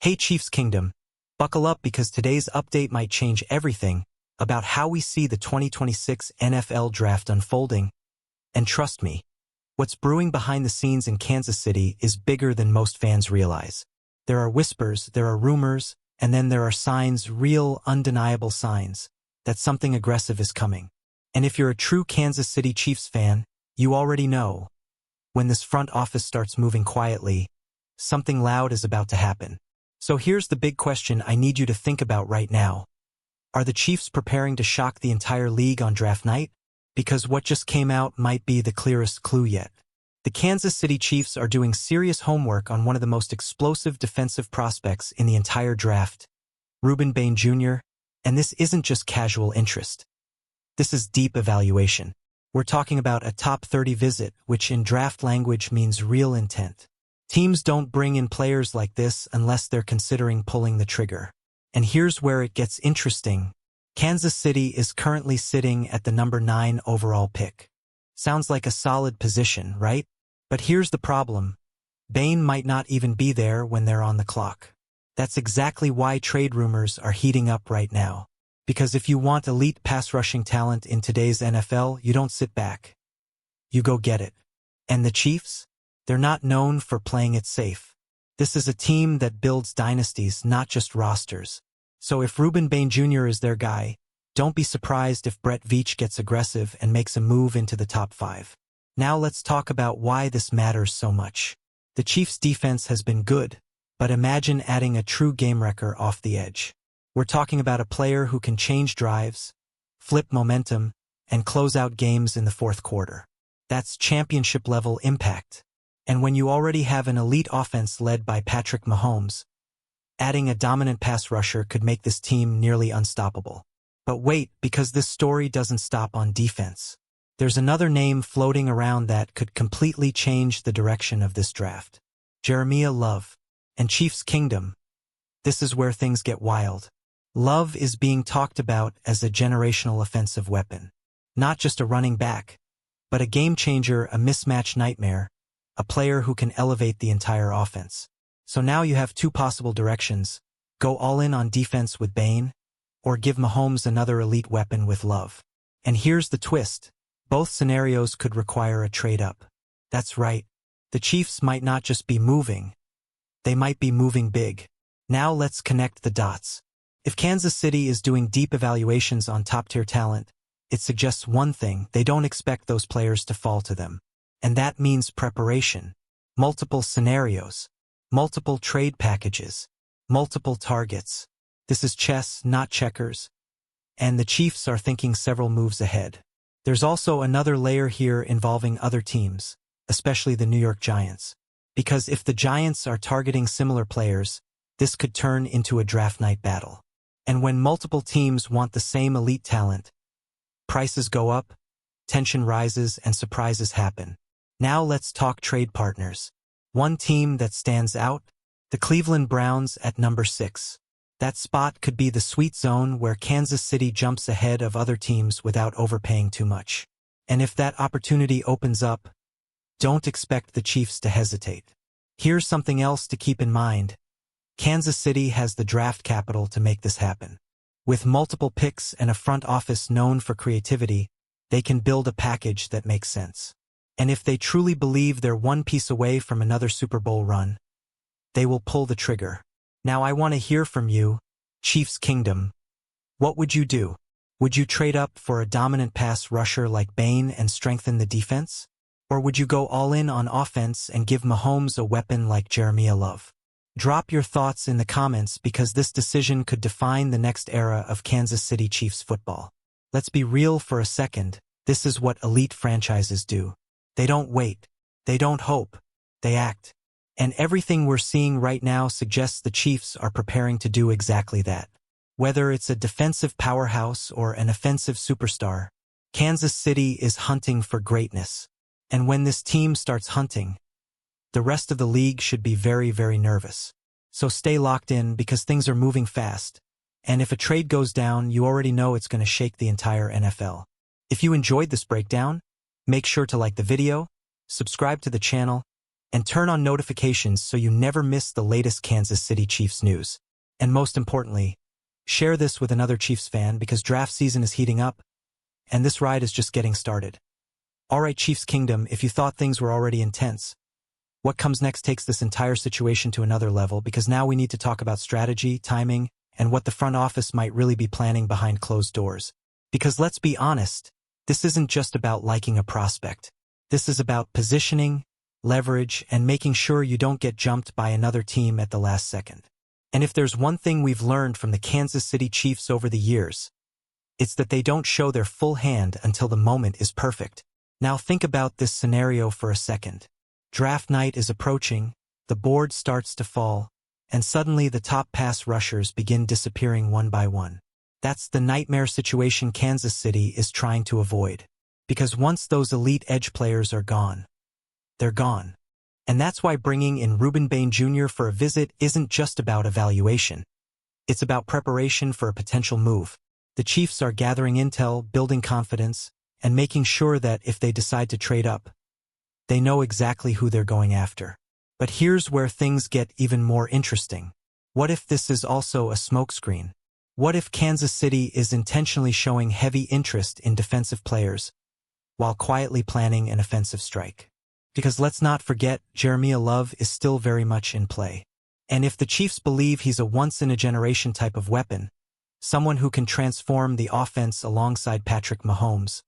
Hey Chiefs Kingdom, buckle up because today's update might change everything about how we see the 2026 NFL Draft unfolding. And trust me, what's brewing behind the scenes in Kansas City is bigger than most fans realize. There are whispers, there are rumors, and then there are signs, real, undeniable signs, that something aggressive is coming. And if you're a true Kansas City Chiefs fan, you already know. When this front office starts moving quietly, something loud is about to happen. So here's the big question I need you to think about right now. Are the Chiefs preparing to shock the entire league on draft night? Because what just came out might be the clearest clue yet. The Kansas City Chiefs are doing serious homework on one of the most explosive defensive prospects in the entire draft, Ruben Bain Jr., and this isn't just casual interest. This is deep evaluation. We're talking about a top 30 visit, which in draft language means real intent. Teams don't bring in players like this unless they're considering pulling the trigger. And here's where it gets interesting. Kansas City is currently sitting at the number 9 overall pick. Sounds like a solid position, right? But here's the problem. Bain might not even be there when they're on the clock. That's exactly why trade rumors are heating up right now. Because if you want elite pass rushing talent in today's NFL, you don't sit back. You go get it. And the Chiefs? They're not known for playing it safe. This is a team that builds dynasties, not just rosters. So if Ruben Bain Jr. is their guy, don't be surprised if Brett Veach gets aggressive and makes a move into the top 5. Now let's talk about why this matters so much. The Chiefs' defense has been good, but imagine adding a true game-wrecker off the edge. We're talking about a player who can change drives, flip momentum, and close out games in the fourth quarter. That's championship-level impact. And when you already have an elite offense led by Patrick Mahomes, adding a dominant pass rusher could make this team nearly unstoppable. But wait, because this story doesn't stop on defense. There's another name floating around that could completely change the direction of this draft. Jeremiah Love. And Chiefs Kingdom. This is where things get wild. Love is being talked about as a generational offensive weapon. Not just a running back, but a game changer, a mismatch nightmare, a player who can elevate the entire offense. So now you have two possible directions. Go all in on defense with Bain, or give Mahomes another elite weapon with Love. And here's the twist. Both scenarios could require a trade-up. That's right. The Chiefs might not just be moving. They might be moving big. Now let's connect the dots. If Kansas City is doing deep evaluations on top-tier talent, it suggests one thing: they don't expect those players to fall to them. And that means preparation. Multiple scenarios. Multiple trade packages. Multiple targets. This is chess, not checkers. And the Chiefs are thinking several moves ahead. There's also another layer here involving other teams, especially the New York Giants. Because if the Giants are targeting similar players, this could turn into a draft night battle. And when multiple teams want the same elite talent, prices go up, tension rises, and surprises happen. Now let's talk trade partners. One team that stands out? The Cleveland Browns at number 6. That spot could be the sweet zone where Kansas City jumps ahead of other teams without overpaying too much. And if that opportunity opens up, don't expect the Chiefs to hesitate. Here's something else to keep in mind. Kansas City has the draft capital to make this happen. With multiple picks and a front office known for creativity, they can build a package that makes sense. And if they truly believe they're one piece away from another Super Bowl run, they will pull the trigger. Now I want to hear from you, Chiefs Kingdom. What would you do? Would you trade up for a dominant pass rusher like Bain and strengthen the defense? Or would you go all in on offense and give Mahomes a weapon like Jeremiah Love? Drop your thoughts in the comments because this decision could define the next era of Kansas City Chiefs football. Let's be real for a second. This is what elite franchises do. They don't wait. They don't hope. They act. And everything we're seeing right now suggests the Chiefs are preparing to do exactly that. Whether it's a defensive powerhouse or an offensive superstar, Kansas City is hunting for greatness. And when this team starts hunting, the rest of the league should be very, very nervous. So stay locked in because things are moving fast. And if a trade goes down, you already know it's going to shake the entire NFL. If you enjoyed this breakdown, make sure to like the video, subscribe to the channel, and turn on notifications so you never miss the latest Kansas City Chiefs news. And most importantly, share this with another Chiefs fan because draft season is heating up, and this ride is just getting started. Alright Chiefs Kingdom, if you thought things were already intense, what comes next takes this entire situation to another level because now we need to talk about strategy, timing, and what the front office might really be planning behind closed doors. Because let's be honest, this isn't just about liking a prospect. This is about positioning, leverage, and making sure you don't get jumped by another team at the last second. And if there's one thing we've learned from the Kansas City Chiefs over the years, it's that they don't show their full hand until the moment is perfect. Now think about this scenario for a second. Draft night is approaching, the board starts to fall, and suddenly the top pass rushers begin disappearing one by one. That's the nightmare situation Kansas City is trying to avoid. Because once those elite edge players are gone, they're gone. And that's why bringing in Ruben Bain Jr. for a visit isn't just about evaluation. It's about preparation for a potential move. The Chiefs are gathering intel, building confidence, and making sure that if they decide to trade up, they know exactly who they're going after. But here's where things get even more interesting. What if this is also a smokescreen? What if Kansas City is intentionally showing heavy interest in defensive players while quietly planning an offensive strike? Because let's not forget, Jeremiah Love is still very much in play. And if the Chiefs believe he's a once-in-a-generation type of weapon, someone who can transform the offense alongside Patrick Mahomes,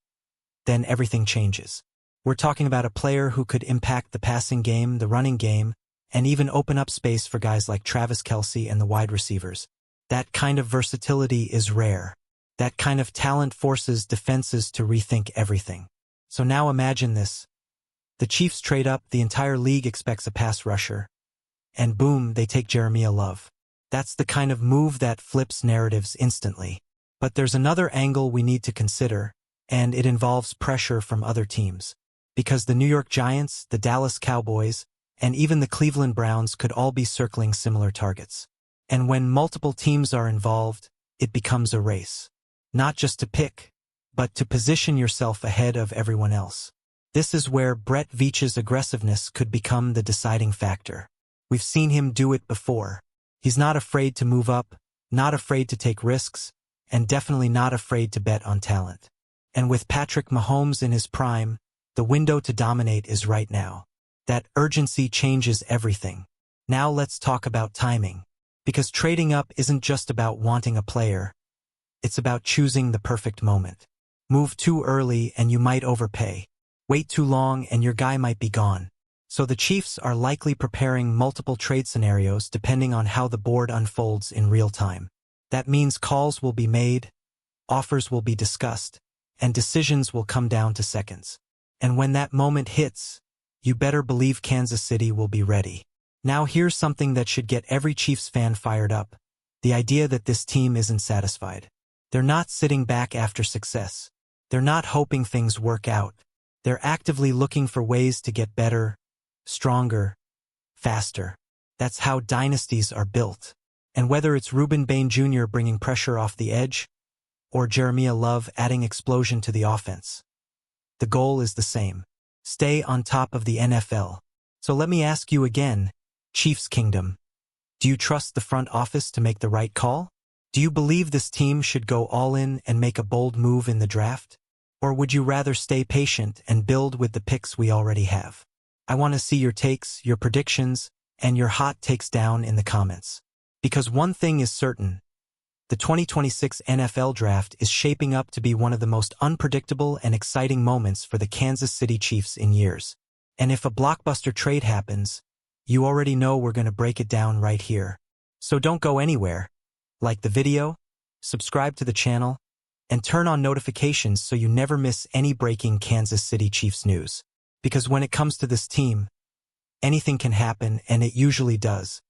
then everything changes. We're talking about a player who could impact the passing game, the running game, and even open up space for guys like Travis Kelce and the wide receivers. That kind of versatility is rare. That kind of talent forces defenses to rethink everything. So now imagine this. The Chiefs trade up, the entire league expects a pass rusher, and boom, they take Jeremiah Love. That's the kind of move that flips narratives instantly. But there's another angle we need to consider, and it involves pressure from other teams. Because the New York Giants, the Dallas Cowboys, and even the Cleveland Browns could all be circling similar targets. And when multiple teams are involved, it becomes a race. Not just to pick, but to position yourself ahead of everyone else. This is where Brett Veach's aggressiveness could become the deciding factor. We've seen him do it before. He's not afraid to move up, not afraid to take risks, and definitely not afraid to bet on talent. And with Patrick Mahomes in his prime, the window to dominate is right now. That urgency changes everything. Now let's talk about timing. Because trading up isn't just about wanting a player. It's about choosing the perfect moment. Move too early and you might overpay. Wait too long and your guy might be gone. So the Chiefs are likely preparing multiple trade scenarios depending on how the board unfolds in real time. That means calls will be made, offers will be discussed, and decisions will come down to seconds. And when that moment hits, you better believe Kansas City will be ready. Now here's something that should get every Chiefs fan fired up. The idea that this team isn't satisfied. They're not sitting back after success. They're not hoping things work out. They're actively looking for ways to get better, stronger, faster. That's how dynasties are built. And whether it's Ruben Bain Jr. bringing pressure off the edge, or Jeremiah Love adding explosion to the offense, the goal is the same. Stay on top of the NFL. So let me ask you again, Chiefs Kingdom. Do you trust the front office to make the right call? Do you believe this team should go all in and make a bold move in the draft? Or would you rather stay patient and build with the picks we already have? I want to see your takes, your predictions, and your hot takes down in the comments. Because one thing is certain. The 2026 NFL Draft is shaping up to be one of the most unpredictable and exciting moments for the Kansas City Chiefs in years. And if a blockbuster trade happens, you already know we're going to break it down right here. So don't go anywhere. Like the video, subscribe to the channel, and turn on notifications so you never miss any breaking Kansas City Chiefs news. Because when it comes to this team, anything can happen, and it usually does.